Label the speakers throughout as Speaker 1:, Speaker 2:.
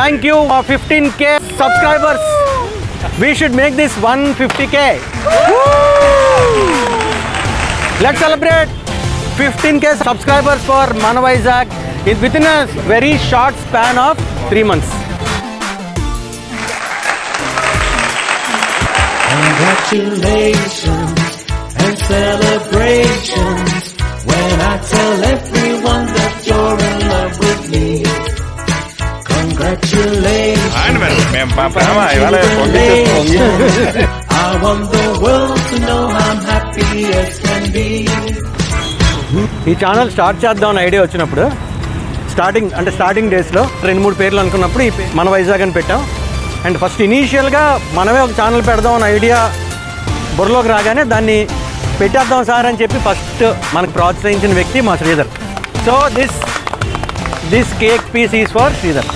Speaker 1: Thank you, 15K subscribers. We should make this 150K. Let's celebrate 15K subscribers for Mana Vizag within a very short span of 3 months.
Speaker 2: Congratulations and celebrations when I tell everyone that you're in love with me. Congratulations. I want the world to know I'm happy as can be.
Speaker 1: ఈ channel start చేద్దాం అనే idea వచ్చినప్పుడు starting డేస్లో 2-3 పేర్లు అనుకున్నప్పుడు ఈ మన వైజాగ్ అని పెట్టాం. అండ్ ఫస్ట్ ఇనీషియల్గా మనమే ఒక ఛానల్ పెడదాం అనే ఐడియా బుర్రలోకి రాగానే దాన్ని పెట్టేద్దాం సార్ అని చెప్పి ఫస్ట్ మనకు ప్రోత్సహించిన వ్యక్తి మా Sridhar. So this cake piece is for Sridhar.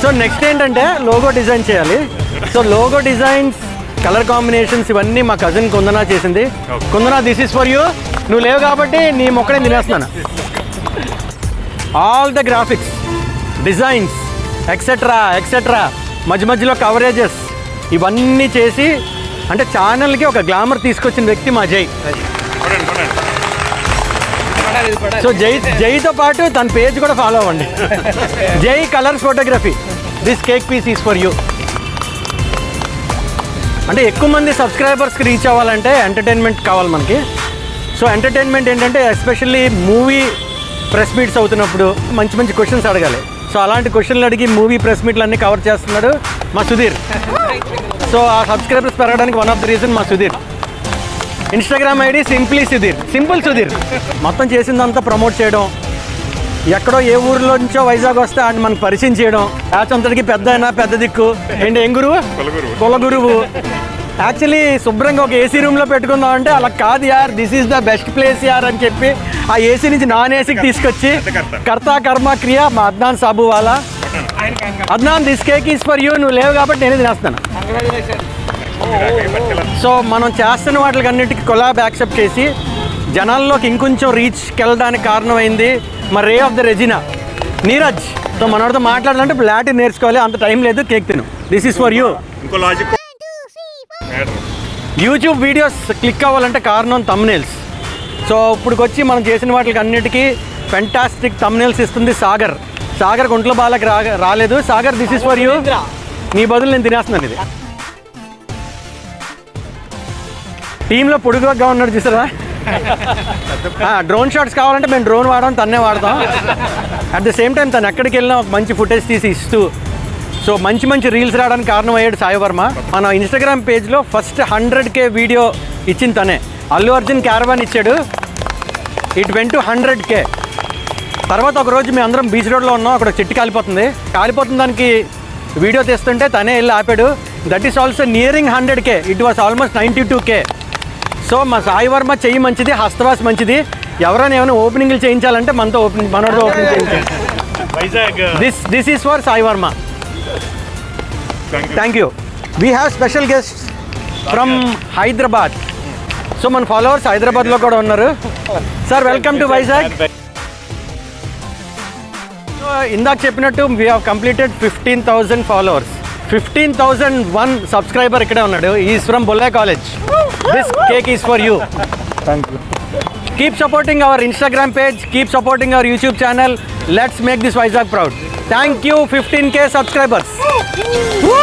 Speaker 1: So next ఏంటంటే లోగో డిజైన్ చేయాలి. So logo designs, colour combinations ఇవన్నీ మా కజిన్ కుందనా చేసింది. Kundana, this is for you. నువ్వు లేవు కాబట్టి నీ మొక్కనే తినేస్తున్నాను. All the graphics, designs etcetera మధ్యలో కవరేజెస్ ఇవన్నీ చేసి అంటే ఛానల్కి ఒక గ్లామర్ తీసుకొచ్చిన వ్యక్తి మా జై. సో జైతో పాటు తన పేజ్ కూడా ఫాలో అవ్వండి. Jai colours photography. This cake piece is for you. అంటే ఎక్కువ మంది సబ్స్క్రైబర్స్కి రీచ్ అవ్వాలంటే ఎంటర్టైన్మెంట్ కావాలి మనకి. సో ఎంటర్టైన్మెంట్ ఏంటంటే ఎస్పెషల్లీ మూవీ ప్రెస్ మీట్స్ అవుతున్నప్పుడు మంచి క్వశ్చన్స్ అడగాలి. సో అలాంటి క్వశ్చన్లు అడిగి మూవీ ప్రెస్ మీట్లు అన్నీ కవర్ చేస్తున్నాడు మా సుధీర్. సో ఆ సబ్స్క్రైబర్స్ పెరగడానికి వన్ ఆఫ్ ద రీజన్ మా Sudheer. Instagram ID simple Sudheer. మొత్తం చేసిందంతా ప్రమోట్ చేయడం, ఎక్కడో ఏ ఊరిలో నుంచో వైజాగ్ వస్తే ఆయన మనకు పరిచయం చేయడం, యాచ్ అంతటికి పెద్ద దిక్కు ఏంటి, ఏం గురువు, కుల గురువు. యాక్చువల్లీ శుభ్రంగా ఒక ఏసీ రూమ్లో పెట్టుకుందాం అంటే అలా కాదు యార్, this is the best place యార్ అని చెప్పి ఆ ఏసీ నుంచి నాన్ ఏసీకి తీసుకొచ్చి కర్తా కర్మ క్రియ మా అద్నాన్ సాబు వాళ్ళ. Adnan, this cake is for you. నువ్వు లేవు కాబట్టి నేనే తినేస్తాను. సో మనం చేస్తున్న వాటికి అన్నిటికీ కొలాబ్ యాక్సెప్ట్ చేసి జనాల్లోకి ఇంకొంచెం రీచ్కి వెళ్ళడానికి కారణమైంది మా ray of the Regina Neeraj. So మనతో మాట్లాడాలంటే ఇప్పుడు లాటిన్ నేర్చుకోవాలి, అంత టైం లేదు. కేక్ తిను. This is for you. YouTube videos click అవ్వాలంటే కారణం తమ్నేల్స్. సో ఇప్పుడుకొచ్చి మనం చేసిన వాటికి అన్నిటికీ ఫెంటాస్టిక్ తమ్నేల్స్ ఇస్తుంది సాగర్ గుంట్ల బాలకి రాలేదు. Sagar, this is for you. నీ బదులు నేను తినేస్తున్నాను. ఇది టీంలో పొడుగుగా ఉన్నాడు చూసారా. డ్రోన్ షాట్స్ కావాలంటే మేము డ్రోన్ తన్నే వాడతాం. అట్ ద సేమ్ టైం తను ఎక్కడికి వెళ్ళినా ఒక మంచి ఫుటేజ్ తీసి ఇస్తూ సో మంచి రీల్స్ రావడానికి కారణం అయ్యాడు సాయి వర్మ. మన ఇన్స్టాగ్రామ్ పేజ్లో ఫస్ట్ 100K వీడియో ఇచ్చింది తనే. అల్లు అర్జున్ క్యారవాన్ ఇచ్చాడు, ఇట్ వెంట్ టు 100K. తర్వాత ఒకరోజు మేము అందరం బీచ్ రోడ్లో ఉన్నాం, అక్కడ చెట్టు కాలిపోతుంది దానికి వీడియో తీస్తుంటే తనే వెళ్ళి ఆపాడు. That is also nearing 100K. It was almost 92K. So మా సాయి వర్మ చెయ్యి మంచిది, హస్తవాస్ మంచిది. ఎవరైనా ఏమైనా ఓపెనింగ్లు చేయించాలంటే మనోడితో ఓపెనింగ్ చేయించాలి. This is for Sai Varma. Thank you. We have special guest from Hyderabad. So మన ఫాలోవర్స్ హైదరాబాద్లో కూడా ఉన్నారు. Sir, welcome to Vizag. So ఇందాక చెప్పినట్టు we have completed 15,000 followers. 15,001 subscriber ఇక్కడే ఉన్నాడు. Is from Bolla college. This cake is for you.
Speaker 3: Thank you.
Speaker 1: Keep supporting our Instagram page, keep supporting our YouTube channel. Let's make this Vizag proud. Thank you, 15K subscribers. Woo!